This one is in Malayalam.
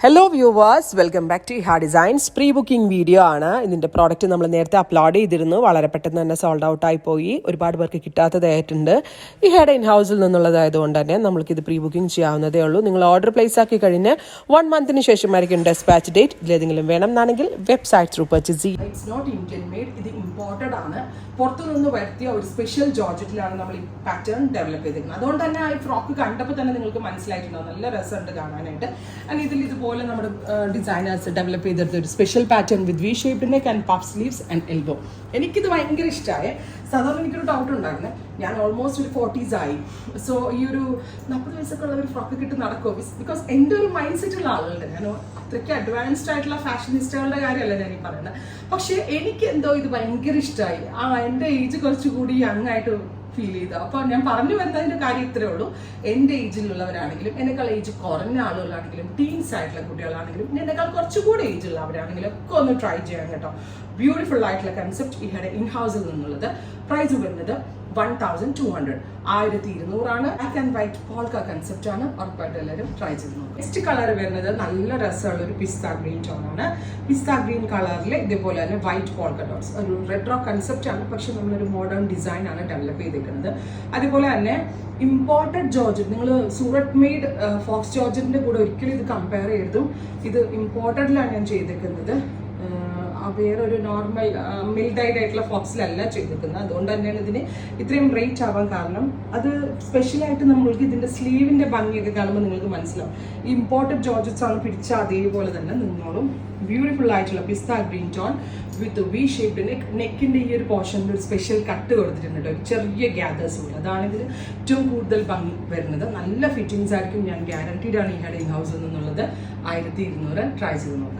Hello viewers, welcome back to Iha designs. Pre booking video ആണ്. ഇതിൻ്റെ പ്രോഡക്റ്റ് നമ്മൾ നേരത്തെ അപ്ലോഡ് ചെയ്തിരുന്നു. വളരെ പെട്ടെന്ന് തന്നെ സോൾഡ് ഔട്ട് ആയി പോയി. ഒരുപാട് പേർക്ക് കിട്ടാത്തതായിട്ടുണ്ട്. ഇഹയുടെ ഇൻ ഹൗസിൽ നിന്നുള്ളതായതുകൊണ്ട് തന്നെ നമ്മൾക്കിത് പ്രീ ബുക്കിംഗ് ചെയ്യാവുന്നതേ ഉള്ളൂ. നിങ്ങൾ ഓർഡർ പ്ലേസ് ആക്കി കഴിഞ്ഞ് 1 മന്തിന് ശേഷമായിരിക്കും ഡെസ്പാച്ച് ഡേറ്റ്. ഇതിലേതെങ്കിലും വേണം എന്നാണെങ്കിൽ വെബ്സൈറ്റ് ത്രൂ പർച്ചേസ് ചെയ്യും. ഇറ്റ്സ് നോട്ട് ഇന്ത്യൻ മെയ്ഡ്, ഇത് ഇമ്പോർട്ടഡ് ആണ്. പുറത്തുനിന്ന് വരുത്തിയ ഒരു സ്പെഷ്യൽ ജോർജറ്റിലാണ് നമ്മൾ ഈ പാറ്റേൺ ഡെവലപ്പ് ചെയ്തിരിക്കുന്നത്. അതുകൊണ്ട് തന്നെ ഈ ഫ്രോക്ക് കണ്ടപ്പോൾ തന്നെ നിങ്ങൾക്ക് മനസ്സിലായിട്ടുണ്ടാവും, നല്ല രസമുണ്ട് കാണാനായിട്ട്. ആൻഡ് ഇതുപോലെ നമ്മുടെ ഡിസൈനേഴ്സ് ഡെവലപ്പ് ചെയ്തെടുത്ത ഒരു special pattern with V shaped neck and puff sleeves and elbow. എനിക്കിത് ഭയങ്കര ഇഷ്ടമായി. സാധാരണ എനിക്കൊരു ഡൗട്ട് ഉണ്ടായിരുന്നു, ഞാൻ ഓൾമോസ്റ്റ് ഒരു 40s ആയി. സോ ഈ ഒരു 40 വയസ്സൊക്കെ ഉള്ള ഒരു ഫ്രോക്ക് കിട്ടി നടക്കുമോ? ബിക്കോസ് എൻ്റെ ഒരു മൈൻഡ് സെറ്റുള്ള ആളുകളുണ്ട്. ഞാൻ അത്രയ്ക്ക് അഡ്വാൻസ്ഡ് ആയിട്ടുള്ള ഫാഷനിസ്റ്റുകളുടെ കാര്യമല്ല ഞാൻ ഈ പറയുന്നത്. പക്ഷെ എനിക്ക് എന്തോ ഇത് ഭയങ്കര ഇഷ്ടമായി. എൻ്റെ ഏജ് കുറച്ചുകൂടി യങ് ആയിട്ട് ഫീൽ ചെയ്തു. അപ്പോൾ ഞാൻ പറഞ്ഞു വരുന്നതിൻ്റെ കാര്യം ഇത്രയേ ഉള്ളൂ. എൻ്റെ ഏജിലുള്ളവരാണെങ്കിലും എന്നെക്കാൾ ഏജ് കുറഞ്ഞ ആളുകളാണെങ്കിലും ടീൻസ് ആയിട്ടുള്ള കുട്ടികളാണെങ്കിലും എന്നെക്കാൾ കുറച്ചുകൂടി ഏജ് ഉള്ളവരാണെങ്കിലും ഒക്കെ ഒന്ന് ട്രൈ ചെയ്യാൻ കേട്ടോ. ബ്യൂട്ടിഫുൾ ആയിട്ടുള്ള കൺസെപ്റ്റ് ഇഹയുടെ ഇൻ ഹൗസിൽ നിന്നുള്ളത്. പ്രൈസ് വരുന്നത് 1200, 1200 black and white polka concept ആണ്. ഉറപ്പായിട്ട് എല്ലാവരും ട്രൈ ചെയ്യുന്നു. നെക്സ്റ്റ് കളർ വരുന്നത് നല്ല രസമുള്ള ഒരു പിസ്ത ഗ്രീൻ ടോൺ ആണ്. പിസ്ത ഗ്രീൻ കളറിൽ ഇതേപോലെ തന്നെ വൈറ്റ് പോൾക്ക ഡോട്ട്സ്, ഒരു റെഡ് റോക്ക് കൺസെപ്റ്റ് ആണ്. പക്ഷെ നമ്മളൊരു മോഡേൺ ഡിസൈൻ ആണ് ഡെവലപ്പ് ചെയ്തിരിക്കുന്നത്. അതുപോലെ തന്നെ ഇമ്പോർട്ടഡ് ജോർജറ്റ്, നിങ്ങൾ സൂറത്ത് മെയ്ഡ് ഫോക്സ് ജോർജറ്റിന്റെ കൂടെ ഒരിക്കലും ഇത് കമ്പയർ ചെയ്തതും. ഇത് ഇമ്പോർട്ടഡിലാണ് ഞാൻ ചെയ്തിരിക്കുന്നത്. വേറൊരു നോർമൽ മിൽഡൈഡ് ആയിട്ടുള്ള ഫോക്സിലല്ല ചെയ്തിരിക്കുന്നത്. അതുകൊണ്ട് തന്നെയാണ് ഇതിന് ഇത്രയും റേറ്റ് ആവാൻ കാരണം. അത് സ്പെഷ്യലായിട്ട് നമ്മൾക്ക് ഇതിൻ്റെ സ്ലീവിൻ്റെ ഭംഗിയൊക്കെ കാണുമ്പോൾ നിങ്ങൾക്ക് മനസ്സിലാവും. ഇമ്പോർട്ടഡ് ജോർജറ്റ്സ് ആണ് പിടിച്ച അതേപോലെ തന്നെ നിന്നോളും. ബ്യൂട്ടിഫുൾ ആയിട്ടുള്ള pista green tone with V shaped neck. നെക്കിൻ്റെ ഈ ഒരു പോർഷനിൽ ഒരു സ്പെഷ്യൽ കട്ട് കൊടുത്തിട്ടുണ്ട്, ഒരു ചെറിയ ഗ്യാദേഴ്സ് പോലെ. അതാണ് ഇതിൽ ഏറ്റവും കൂടുതൽ ഭംഗി വരുന്നത്. നല്ല ഫിറ്റിങ്സ് ആയിരിക്കും, ഞാൻ ഗ്യാരണ്ടീഡ് ആണ് ഇഹയുടെ ഇൻ ഹൗസിൽ നിന്നുള്ളത്. 1200 ട്രൈ ചെയ്ത് നോക്കാം.